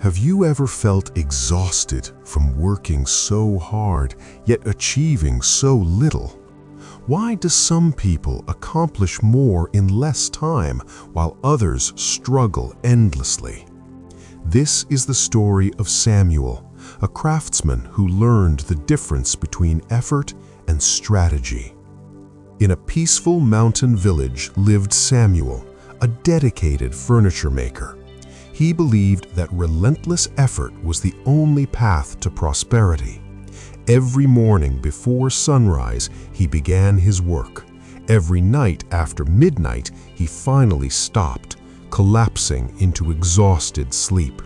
Have you ever felt exhausted from working so hard, yet achieving so little? Why do some people accomplish more in less time, while others struggle endlessly? This is the story of Samuel, a craftsman who learned the difference between effort and strategy. In a peaceful mountain village lived Samuel, a dedicated furniture maker. He believed that relentless effort was the only path to prosperity. Every morning before sunrise, he began his work. Every night after midnight, he finally stopped, collapsing into exhausted sleep.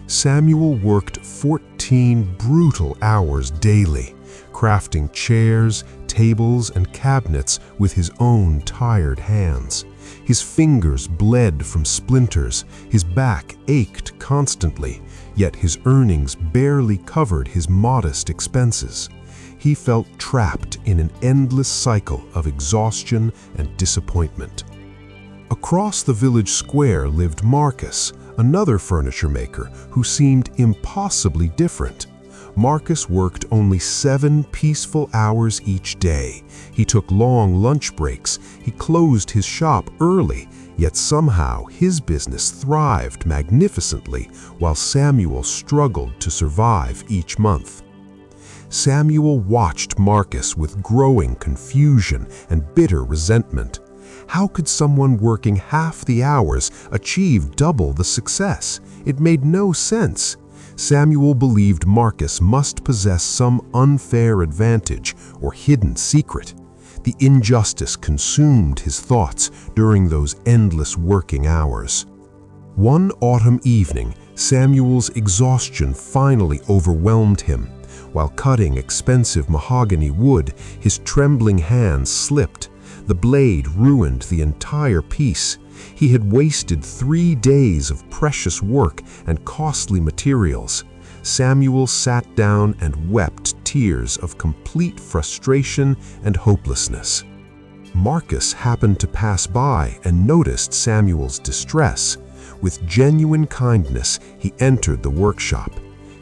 Samuel worked 14 brutal hours daily, crafting chairs, tables, and cabinets with his own tired hands. His fingers bled from splinters, his back ached constantly, yet his earnings barely covered his modest expenses. He felt trapped in an endless cycle of exhaustion and disappointment. Across the village square lived Marcus, another furniture maker who seemed impossibly different. Marcus worked only 7 peaceful hours each day. He took long lunch breaks. He closed his shop early, yet somehow his business thrived magnificently while Samuel struggled to survive each month. Samuel watched Marcus with growing confusion and bitter resentment. How could someone working half the hours achieve double the success? It made no sense. Samuel believed Marcus must possess some unfair advantage or hidden secret. The injustice consumed his thoughts during those endless working hours. One autumn evening, Samuel's exhaustion finally overwhelmed him. While cutting expensive mahogany wood, his trembling hands slipped. The blade ruined the entire piece. He had wasted 3 days of precious work and costly materials. Samuel sat down and wept tears of complete frustration and hopelessness. Marcus happened to pass by and noticed Samuel's distress. With genuine kindness, he entered the workshop.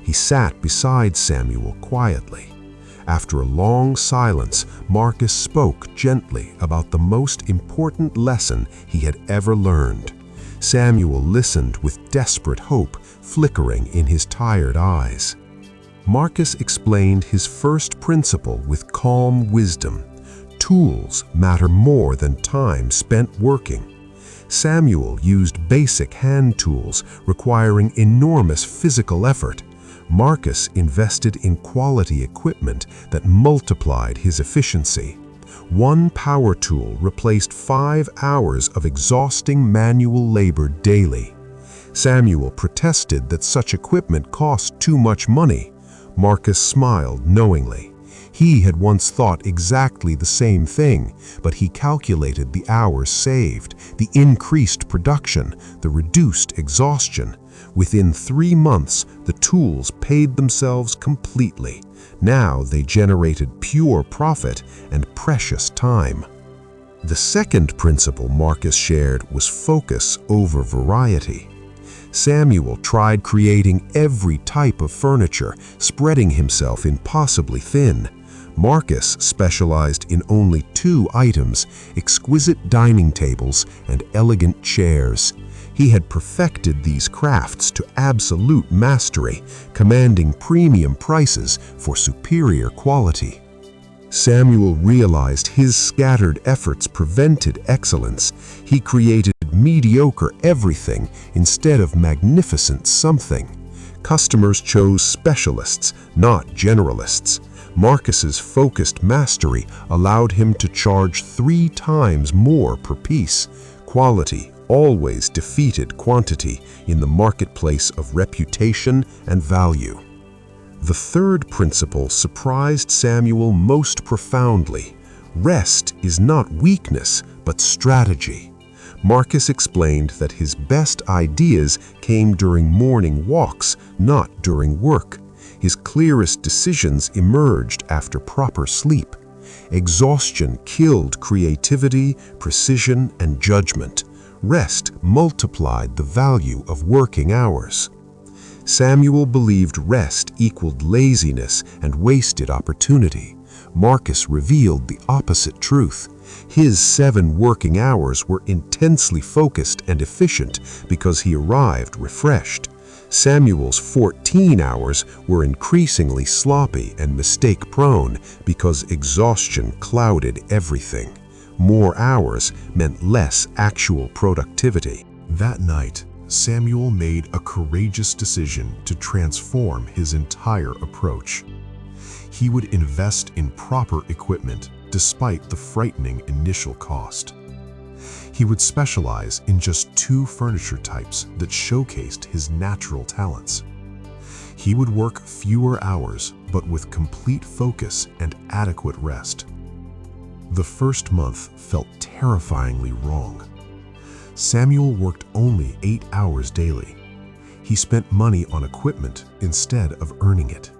He sat beside Samuel quietly. After a long silence, Marcus spoke gently about the most important lesson he had ever learned. Samuel listened with desperate hope flickering in his tired eyes. Marcus explained his first principle with calm wisdom. Tools matter more than time spent working. Samuel used basic hand tools requiring enormous physical effort. Marcus invested in quality equipment that multiplied his efficiency. One power tool replaced 5 hours of exhausting manual labor daily. Samuel protested that such equipment cost too much money. Marcus smiled knowingly. He had once thought exactly the same thing, but he calculated the hours saved, the increased production, the reduced exhaustion. Within 3 months, the tools paid themselves completely. Now they generated pure profit and precious time. The second principle Marcus shared was focus over variety. Samuel tried creating every type of furniture, spreading himself impossibly thin. Marcus specialized in only 2 items: exquisite dining tables and elegant chairs. He had perfected these crafts to absolute mastery, commanding premium prices for superior quality. Samuel realized his scattered efforts prevented excellence. He created mediocre everything instead of magnificent something. Customers chose specialists, not generalists. Marcus's focused mastery allowed him to charge 3 times more per piece. Quality always defeated quantity in the marketplace of reputation and value. The third principle surprised Samuel most profoundly. Rest is not weakness, but strategy. Marcus explained that his best ideas came during morning walks, not during work. His clearest decisions emerged after proper sleep. Exhaustion killed creativity, precision, and judgment. Rest multiplied the value of working hours. Samuel believed rest equaled laziness and wasted opportunity. Marcus revealed the opposite truth. His 7 working hours were intensely focused and efficient because he arrived refreshed. Samuel's 14 hours were increasingly sloppy and mistake-prone because exhaustion clouded everything. More hours meant less actual productivity. That night, Samuel made a courageous decision to transform his entire approach. He would invest in proper equipment despite the frightening initial cost. He would specialize in just 2 furniture types that showcased his natural talents. He would work fewer hours, but with complete focus and adequate rest. The first month felt terrifyingly wrong. Samuel worked only 8 hours daily. He spent money on equipment instead of earning it.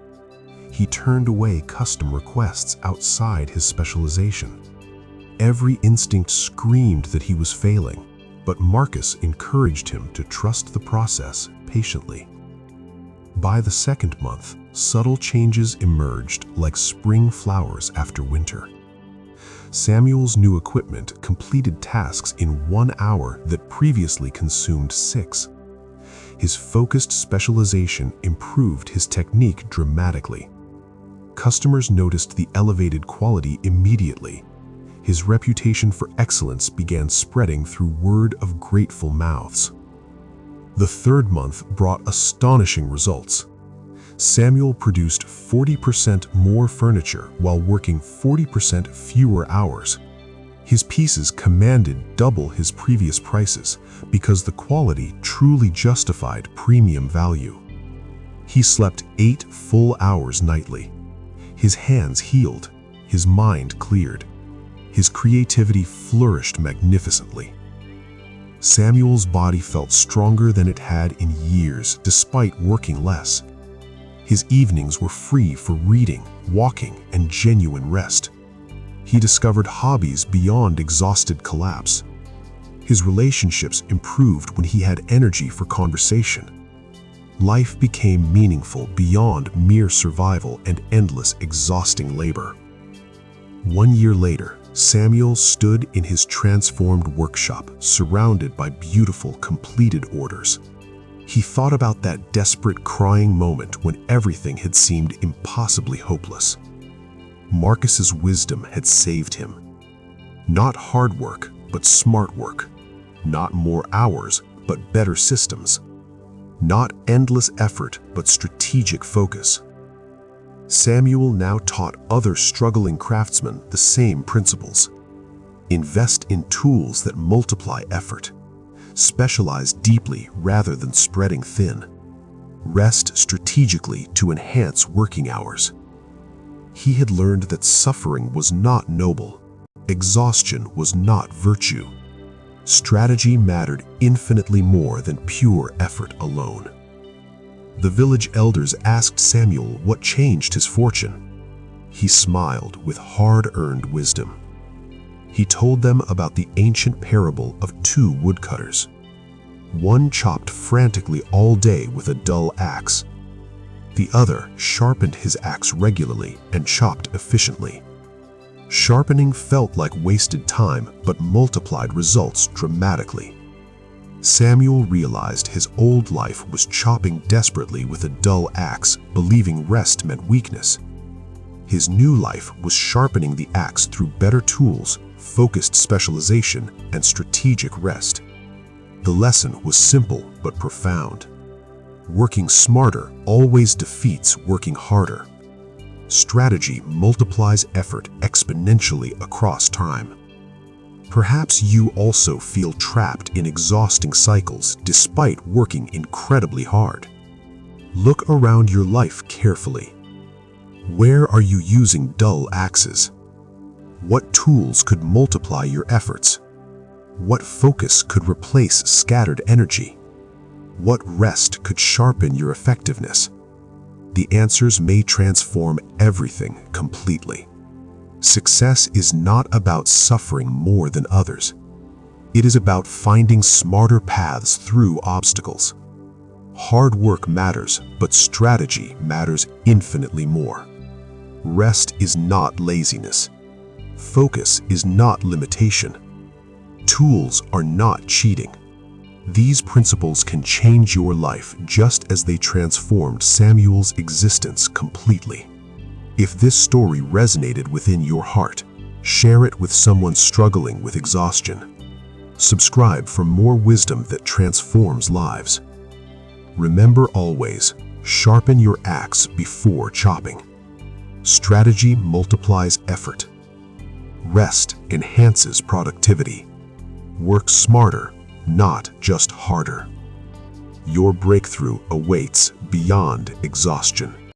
He turned away custom requests outside his specialization. Every instinct screamed that he was failing, but Marcus encouraged him to trust the process patiently. By the second month, subtle changes emerged like spring flowers after winter. Samuel's new equipment completed tasks in 1 hour that previously consumed 6. His focused specialization improved his technique dramatically. Customers noticed the elevated quality immediately. His reputation for excellence began spreading through word of grateful mouths. The third month brought astonishing results. Samuel produced 40% more furniture while working 40% fewer hours. His pieces commanded double his previous prices because the quality truly justified premium value. He slept 8 full hours nightly. His hands healed, his mind cleared. His creativity flourished magnificently. Samuel's body felt stronger than it had in years despite working less. His evenings were free for reading, walking, and genuine rest. He discovered hobbies beyond exhausted collapse. His relationships improved when he had energy for conversation. Life became meaningful beyond mere survival and endless, exhausting labor. 1 year later, Samuel stood in his transformed workshop, surrounded by beautiful, completed orders. He thought about that desperate, crying moment when everything had seemed impossibly hopeless. Marcus's wisdom had saved him. Not hard work, but smart work. Not more hours, but better systems. Not endless effort, but strategic focus. Samuel now taught other struggling craftsmen the same principles. Invest in tools that multiply effort. Specialize deeply rather than spreading thin. Rest strategically to enhance working hours. He had learned that suffering was not noble. Exhaustion was not virtue. Strategy mattered infinitely more than pure effort alone. The village elders asked Samuel what changed his fortune. He smiled with hard-earned wisdom. He told them about the ancient parable of 2 woodcutters. One chopped frantically all day with a dull axe. The other sharpened his axe regularly and chopped efficiently. Sharpening felt like wasted time, but multiplied results dramatically. Samuel realized his old life was chopping desperately with a dull axe, believing rest meant weakness. His new life was sharpening the axe through better tools, focused specialization, and strategic rest. The lesson was simple but profound. Working smarter always defeats working harder. Strategy multiplies effort exponentially across time. Perhaps you also feel trapped in exhausting cycles despite working incredibly hard. Look around your life carefully. Where are you using dull axes? What tools could multiply your efforts? What focus could replace scattered energy? What rest could sharpen your effectiveness? The answers may transform everything completely. Success is not about suffering more than others. It is about finding smarter paths through obstacles. Hard work matters, but strategy matters infinitely more. Rest is not laziness. Focus is not limitation. Tools are not cheating. These principles can change your life just as they transformed Samuel's existence completely. If this story resonated within your heart, share it with someone struggling with exhaustion. Subscribe for more wisdom that transforms lives. Remember always, sharpen your axe before chopping. Strategy multiplies effort. Rest enhances productivity. Work smarter, not just harder. Your breakthrough awaits beyond exhaustion.